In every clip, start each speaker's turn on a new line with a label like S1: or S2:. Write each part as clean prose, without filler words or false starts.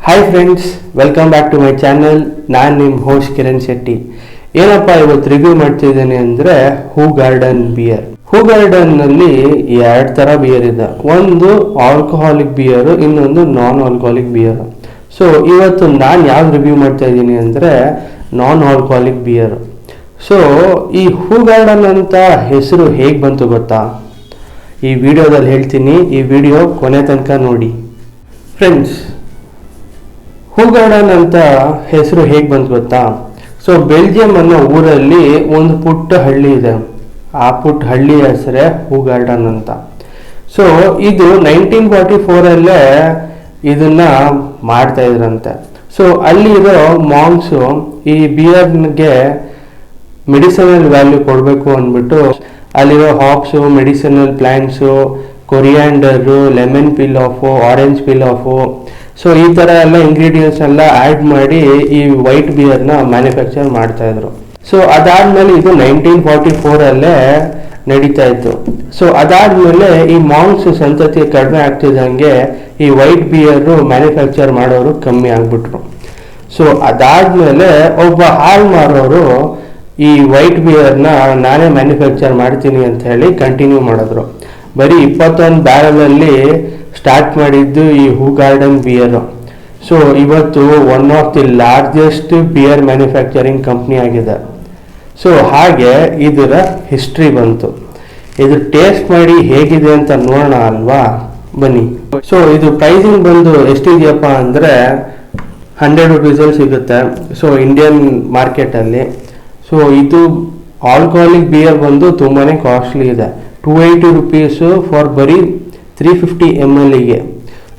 S1: Hi friends, welcome back to my channel. ನಾನು ನಿಮ್ಮ host Kiran Shetty. ಏನಪ್ಪ ಇವತ್ತು ರಿವ್ಯೂ ಮಾಡ್ತಿದ್ದೇನೆ ಅಂದರೆ ಹೂ ಗಾರ್ಡನ್ ಬಿಯರ್. ಹೂ ಗಾರ್ಡನ್ನಲ್ಲಿ ಎರಡು ಥರ ಬಿಯರ್ ಇದೆ. ಒಂದು ಆಲ್ಕೋಹಾಲಿಕ್ ಬಿಯರು, ಇನ್ನೊಂದು ನಾನ್ ಆಲ್ಕೋಹಾಲಿಕ್ ಬಿಯರು. ಸೊ ಇವತ್ತು ನಾನು ಯಾವ್ದು ರಿವ್ಯೂ ಮಾಡ್ತಾ ಇದ್ದೀನಿ ಅಂದರೆ ನಾನ್ ಆಲ್ಕೋಹಾಲಿಕ್ ಬಿಯರು. ಸೊ ಈ ಹೂ ಗಾರ್ಡನ್ ಅಂತ ಹೆಸರು ಹೇಗೆ ಬಂತು ಗೊತ್ತಾ? ಈ ವಿಡಿಯೋದಲ್ಲಿ ಹೇಳ್ತೀನಿ. ಈ ವಿಡಿಯೋ ಕೊನೆ ತನಕ ನೋಡಿ ಫ್ರೆಂಡ್ಸ್. ಹೂ ಗಾರ್ಡನ್ ಅಂತ ಹೆಸರು ಹೇಗೆ ಬಂತು ಗೊತ್ತಾ? ಸೊ ಬೆಲ್ಜಿಯಂ ಅನ್ನೋ ಊರಲ್ಲಿ ಒಂದು ಪುಟ್ಟ ಹಳ್ಳಿ ಇದೆ. ಆ ಪುಟ್ಟ ಹಳ್ಳಿ ಹೆಸರೇ ಹೂ ಗಾರ್ಡನ್ ಅಂತ. ಸೊ ಇದು 1944 ಇದನ್ನ ಮಾಡ್ತಾ ಇದ್ರಂತೆ. ಸೊ ಅಲ್ಲಿರೋ ಮಾಂಗ್ಸು ಈ ಬಿಯರ್ಗೆ ಮೆಡಿಸಿನಲ್ ವ್ಯಾಲ್ಯೂ ಕೊಡಬೇಕು ಅಂದ್ಬಿಟ್ಟು ಅಲ್ಲಿರೋ hops, medicinal plants, coriander, lemon peel off, orange peel off, so ಈ ಥರ ಎಲ್ಲ ಇಂಗ್ರೀಡಿಯೆಂಟ್ಸ್ ಎಲ್ಲ ಆ್ಯಡ್ ಮಾಡಿ ಈ ವೈಟ್ ಬಿಯರ್ನ ಮ್ಯಾನುಫ್ಯಾಕ್ಚರ್ ಮಾಡ್ತಾಯಿದ್ರು. ಸೊ ಅದಾದಮೇಲೆ ಇದು 1944 ನಡೀತಾ ಇತ್ತು. ಸೊ ಅದಾದಮೇಲೆ ಈ ಮಾಂಗ್ಸ್ ಸಂತತಿ ಕಡಿಮೆ ಆಗ್ತಿದ್ದಂಗೆ ಈ ವೈಟ್ ಬಿಯರು ಮ್ಯಾನುಫ್ಯಾಕ್ಚರ್ ಮಾಡೋರು ಕಮ್ಮಿ ಆಗಿಬಿಟ್ರು. ಸೊ ಅದಾದಮೇಲೆ ಒಬ್ಬ ಹಾಲು ಮಾರೋರು ಈ ವೈಟ್ ಬಿಯರ್ನ ನಾನೇ ಮ್ಯಾನುಫ್ಯಾಕ್ಚರ್ ಮಾಡ್ತೀನಿ ಅಂತ ಹೇಳಿ ಕಂಟಿನ್ಯೂ ಮಾಡಿದ್ರು. ಬರೀ 21 ಬ್ಯಾರಲಲ್ಲಿ ಸ್ಟಾರ್ಟ್ ಮಾಡಿದ್ದು ಈ ಹೂ ಗಾರ್ಡನ್ ಬಿಯರು. ಸೊ ಇವತ್ತು one of the largest beer manufacturing company ಆಗಿದೆ. ಸೊ ಹಾಗೆ ಇದರ ಹಿಸ್ಟ್ರಿ ಬಂತು. ಇದು ಟೇಸ್ಟ್ ಮಾಡಿ ಹೇಗಿದೆ ಅಂತ ನೋಡೋಣ ಅಲ್ವಾ, ಬನ್ನಿ. ಸೊ ಇದು ಪ್ರೈಸಿಂಗ್ ಬಂದು ಎಷ್ಟಿದೆಯಪ್ಪ ಅಂದರೆ 100 ರೂಪೀಸಲ್ಲಿ ಸಿಗುತ್ತೆ. ಸೊ ಇಂಡಿಯನ್ ಮಾರ್ಕೆಟಲ್ಲಿ. ಸೊ ಇದು ಆಲ್ಕೋಹಾಲಿಕ್ ಬಿಯರ್ ಬಂದು ತುಂಬಾ ಕಾಸ್ಟ್ಲಿ ಇದೆ. 280 ರೂಪೀಸು ಫಾರ್ ಬರೀ 350 ml.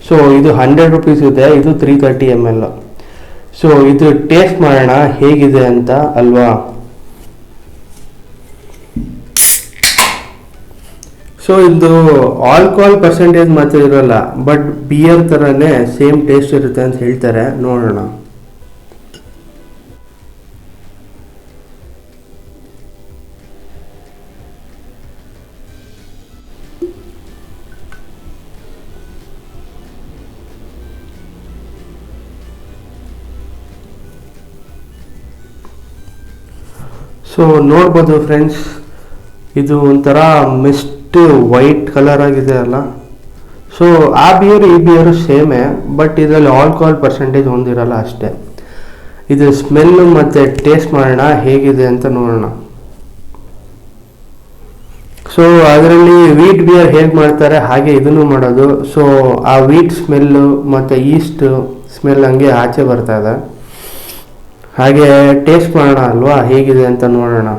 S1: ಸೊ ಇದು 100 ರೂಪೀಸ್ ಇದೆ, ಇದು 330 ml. ಸೊ ಇದು ಟೇಸ್ಟ್ ಮಾಡೋಣ ಹೇಗಿದೆ ಅಂತ ಅಲ್ವಾ. ಸೊ ಇದು ಆಲ್ಕೋಹಾಲ್ ಪರ್ಸೆಂಟೇಜ್ ಮಾತ್ರ ಇರೋಲ್ಲ, ಬಟ್ ಬಿಯರ್ ಥರನೇ ಸೇಮ್ ಟೇಸ್ಟ್ ಇರುತ್ತೆ ಅಂತ ಹೇಳ್ತಾರೆ. ನೋಡೋಣ. ಸೊ ನೋಡ್ಬೋದು ಫ್ರೆಂಡ್ಸ್, ಇದು ಒಂಥರ ಮಿಸ್ಟ್ ವೈಟ್ ಕಲರ್ ಆಗಿದೆ ಅಲ್ಲ. ಸೊ ಆ ಬಿಯರು ಈ ಬಿಯರು ಸೇಮೇ, ಬಟ್ ಇದರಲ್ಲಿ ಆಲ್ಕೋಹಾಲ್ ಪರ್ಸೆಂಟೇಜ್ ಒಂದಿರಲ್ಲ ಅಷ್ಟೇ. ಇದು ಸ್ಮೆಲ್ಲು ಮತ್ತು ಟೇಸ್ಟ್ ಮಾಡೋಣ ಹೇಗಿದೆ ಅಂತ ನೋಡೋಣ. ಸೊ ಅದರಲ್ಲಿ ವೀಟ್ ಬಿಯರ್ ಹೇಗೆ ಮಾಡ್ತಾರೆ ಹಾಗೆ ಇದನ್ನು ಮಾಡೋದು. ಸೊ ಆ ವೀಟ್ ಸ್ಮೆಲ್ಲು ಮತ್ತು ಈಸ್ಟ್ ಸ್ಮೆಲ್ ಹಂಗೆ ಆಚೆ ಬರ್ತಾ ಇದೆ. ಹಾಗೆ ಟೇಸ್ಟ್ ಮಾಡೋಣ ಅಲ್ವಾ ಹೇಗಿದೆ ಅಂತ ನೋಡೋಣ.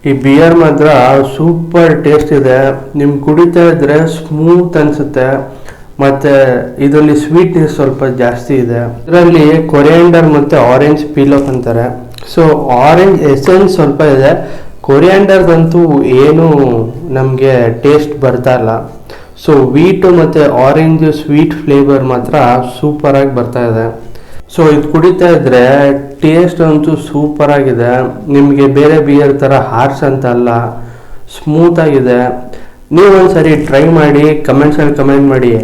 S1: ಈ ಬಿಯರ್ ಮಾತ್ರ ಸೂಪರ್ ಟೇಸ್ಟ್ ಇದೆ. ನಿಮ್ಗೆ ಕುಡಿತಾ ಇದ್ರೆ ಸ್ಮೂತ್ ಅನಿಸುತ್ತೆ, ಮತ್ತು ಇದರಲ್ಲಿ ಸ್ವೀಟ್ನೆಸ್ ಸ್ವಲ್ಪ ಜಾಸ್ತಿ ಇದೆ. ಇದರಲ್ಲಿ ಕೊರಿಯಾಂಡರ್ ಮತ್ತು ಆರೆಂಜ್ ಪೀಲ್ ಆಫ್ ಅಂತಾರೆ. ಸೊ ಆರೆಂಜ್ ಎಸೆನ್ಸ್ ಸ್ವಲ್ಪ ಇದೆ. ಕೊರಿಯಾಂಡರ್ದಂತೂ ಏನು ನಮಗೆ ಟೇಸ್ಟ್ ಬರ್ತಾ ಇಲ್ಲ. ಸೊ ವೀಟು ಮತ್ತು ಆರೆಂಜ್ ಸ್ವೀಟ್ ಫ್ಲೇವರ್ ಮಾತ್ರ ಸೂಪರಾಗಿ ಬರ್ತಾ ಇದೆ. ಸೊ ಇದು ಕುಡಿತಾ ಇದ್ರೆ ಟೇಸ್ಟ್ ಅಂತೂ ಸೂಪರಾಗಿದೆ. ನಿಮಗೆ ಬೇರೆ ಬಿಯರ್ ಥರ ಹಾರ್ಸ್ ಅಂತ ಅಲ್ಲ, ಸ್ಮೂತಾಗಿದೆ. ನೀವು ಒಂದ್ಸರಿ ಟ್ರೈ ಮಾಡಿ, ಕಮೆಂಟ್ಸಲ್ಲಿ ಕಮೆಂಟ್ ಮಾಡಿ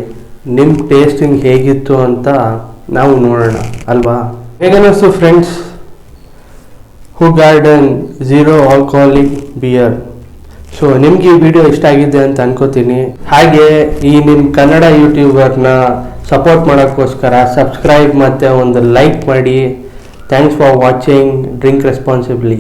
S1: ನಿಮ್ಮ ಟೇಸ್ಟಿಂಗ್ ಹೇಗಿತ್ತು ಅಂತ ನಾವು ನೋಡೋಣ ಅಲ್ವಾ. ಹೇಗನ್ನಿಸ್ತು friends Hoegaarden zero alcoholic beer? So ನಿಮ್ಗೆ ಈ ವಿಡಿಯೋ ಇಷ್ಟ ಆಗಿದೆ ಅಂತ ಅನ್ಕೋತೀನಿ. ಹಾಗೆ ಈ ನಿಮ್ಮ ಕನ್ನಡ ಯೂಟ್ಯೂಬರ್ನ ಸಪೋರ್ಟ್ ಮಾಡೋಕ್ಕೋಸ್ಕರ ಸಬ್ಸ್ಕ್ರೈಬ್ ಮತ್ತು ಒಂದು ಲೈಕ್ ಮಾಡಿ. Thanks for watching. Drink responsibly.